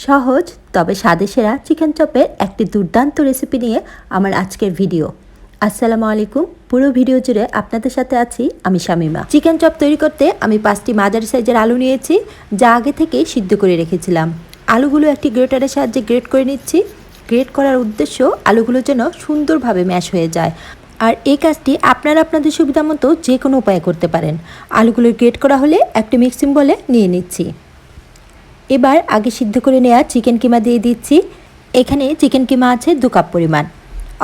সহজ তবে স্বাদে সেরা চিকেন চপের একটি দুর্দান্ত রেসিপি নিয়ে আমার আজকের ভিডিও। আসসালামু আলাইকুম। পুরো ভিডিও জুড়ে আপনাদের সাথে আছি আমি শামিমা। চিকেন চপ তৈরি করতে আমি 5টি মাঝারি সাইজের আলু নিয়েছি, যা আগে থেকেই সিদ্ধ করে রেখেছিলাম। আলুগুলো একটি গ্রেটারের সাহায্যে গ্রেট করে নিচ্ছি। গ্রেট করার উদ্দেশ্য আলুগুলো যেন সুন্দরভাবে ম্যাশ হয়ে যায়, আর এই কাজটি আপনারা আপনাদের সুবিধা মতো যে কোনো উপায়ে করতে পারেন। আলুগুলো গ্রেট করা হলে একটি মিক্সিং বলে নিয়ে নিচ্ছি। এবার আগে সিদ্ধ করে নেওয়া চিকেন কিমা দিয়ে দিচ্ছি। এখানে চিকেন কিমা আছে 2 কাপ পরিমাণ,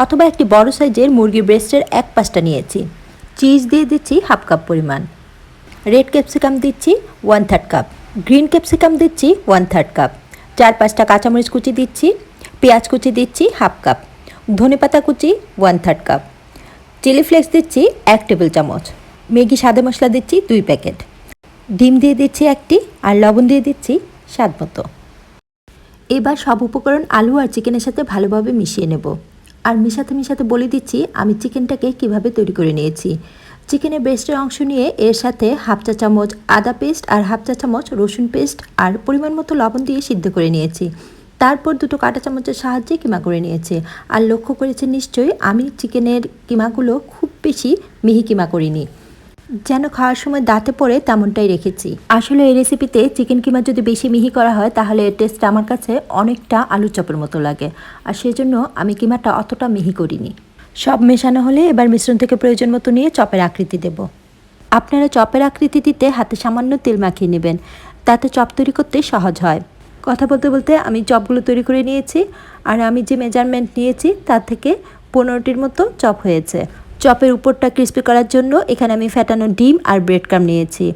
অথবা একটি বড় সাইজের মুরগির ব্রেস্টের 1 পাশটা নিয়েছি। চিজ দিয়ে দিচ্ছি 1/2 কাপ পরিমাণ। রেড ক্যাপসিকাম দিচ্ছি 1/3 কাপ। গ্রিন ক্যাপসিকাম দিচ্ছি 1/3 কাপ। 4-5টা কাঁচামরিচ কুচি দিচ্ছি। পেঁয়াজ কুচি দিচ্ছি 1/2 কাপ। ধনেপাতা কুচি 1/3 কাপ। চিলি ফ্লেক্স দিচ্ছি 1 টেবিল চামচ। ম্যাগি সাদা মশলা দিচ্ছি 2 প্যাকেট। ডিম দিয়ে দিচ্ছি 1টি, আর লবণ দিয়ে দিচ্ছি স্বাদ মতো। এবার সব উপকরণ আলু আর চিকেনের সাথে ভালোভাবে মিশিয়ে নেব। আর মিশাতে বলে দিচ্ছি আমি চিকেনটাকে কিভাবে তৈরি করে নিয়েছি। চিকেনের ব্রেস্টের অংশ নিয়ে এর সাথে 1/2 চা চামচ আদা পেস্ট আর 1/2 চা চামচ রসুন পেস্ট আর পরিমাণ মতো লবণ দিয়ে সিদ্ধ করে নিয়েছি। তারপর 2টো কাঁটা চামচের সাহায্যে কিমা করে নিয়েছি। আর লক্ষ্য করেছেন নিশ্চয়ই আমি চিকেনের কিমাগুলো খুব বেশি মিহি কিমা করিনি, যেন খাওয়ার সময় দাঁতে পড়ে তেমনটাই রেখেছি। আসলে এই রেসিপিতে চিকেন কিমা যদি বেশি মিহি করা হয় তাহলে এর টেস্টটা আমার কাছে অনেকটা আলু চপের মতো লাগে, আর সেজন্য আমি কিমাটা অতটা মিহি করিনি। সব মেশানো হলে এবার মিশ্রণ থেকে প্রয়োজন মতো নিয়ে চপের আকৃতি দেব। আপনারা চপের আকৃতি দিতে হাতে সামান্য তেল মাখিয়ে নেবেন, তাতে চপ তৈরি করতে সহজ হয়। কথা বলতে বলতে আমি চপগুলো তৈরি করে নিয়েছি, আর আমি যে মেজারমেন্ট নিয়েছি তার থেকে 15টির মতো চপ হয়েছে। চপের উপরটা ক্রিস্পি করার জন্য এখানে আমি ফেটানো ডিম আর ব্রেড ক্রাম্ব নিয়েছি।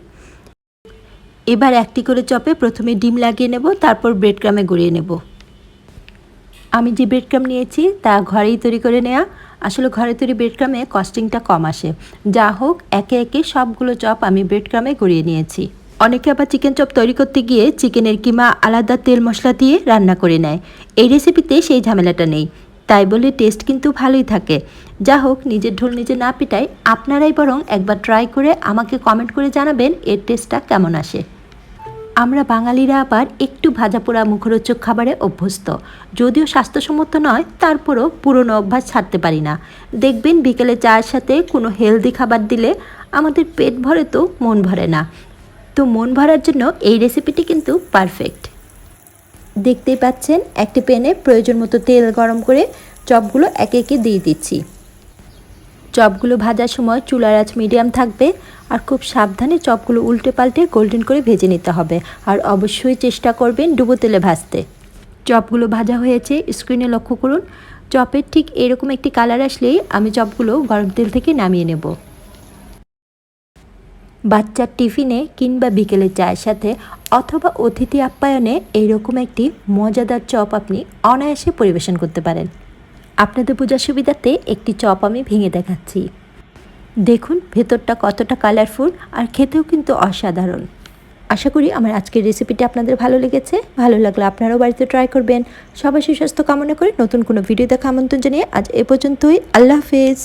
এবার একটি করে চপে প্রথমে ডিম লাগিয়ে নেব, তারপর ব্রেড ক্রাম্বে গড়িয়ে নেব। আমি যে ব্রেড ক্রাম্ব নিয়েছি তা ঘরেই তৈরি করে নেওয়া। আসলে ঘরে তৈরি ব্রেড ক্রাম্বে কস্টিংটা কম আসে। যা হোক, একে একে সবগুলো চপ আমি ব্রেড ক্রাম্বে গড়িয়ে নিয়েছি। অনেকে আবার চিকেন চপ তৈরি করতে গিয়ে চিকেনের কিমা আলাদা তেল মশলা দিয়ে রান্না করে নেয়। এই রেসিপিতে সেই ঝামেলাটা নেই, তাই বলে টেস্ট কিন্তু ভালোই থাকে। যা হোক, নিজের ঢোল নিজে না পিটাই, আপনারাই বরং একবার ট্রাই করে আমাকে কমেন্ট করে জানাবেন এর টেস্টটা কেমন আসে। আমরা বাঙালিরা আবার একটু ভাজা পোড়া মুখরোচক খাবারে অভ্যস্ত। যদিও স্বাস্থ্যসম্মত নয়, তারপরও পুরনো অভ্যাস ছাড়তে পারি না। দেখবেন বিকেলে চায়ের সাথে কোনো হেলদি খাবার দিলে আমাদের পেট ভরে তো মন ভরে না। তো মন ভরার জন্য এই রেসিপিটি কিন্তু পারফেক্ট। দেখতেই পাচ্ছেন একটি প্যানে প্রয়োজন মতো তেল গরম করে চপগুলো একে একে দিয়ে দিচ্ছি। চপগুলো ভাজার সময় চুলার আঁচ মিডিয়াম থাকবে, আর খুব সাবধানে চপগুলো উল্টে পাল্টে গোল্ডেন করে ভেজে নিতে হবে। আর অবশ্যই চেষ্টা করবেন ডুবো তেলে ভাজতে। চপগুলো ভাজা হয়েছে, স্ক্রিনে লক্ষ্য করুন। চপের ঠিক এরকম একটি কালার আসলেই আমি চপগুলো গরম তেল থেকে নামিয়ে নেব। বাচ্চার টিফিনে কিংবা বিকেলে চায়ের সাথে অথবা অতিথি আপ্যায়নে এইরকম একটি মজাদার চপ আপনি অনায়াসে পরিবেশন করতে পারেন। আপনাদের বোঝার সুবিধাতে একটি চপ আমি ভেঙে দেখাচ্ছি। দেখুন ভেতরটা কতটা কালারফুল, আর খেতেও কিন্তু অসাধারণ। আশা করি আমার আজকের রেসিপিটি আপনাদের ভালো লেগেছে। ভালো লাগলে আপনারাও বাড়িতে ট্রাই করবেন। সবাই সুস্বাস্থ্য কামনা করে নতুন কোনো ভিডিও দেখা আমন্ত্রণ জানিয়ে আজ এ পর্যন্তই। আল্লাহ হাফেজ।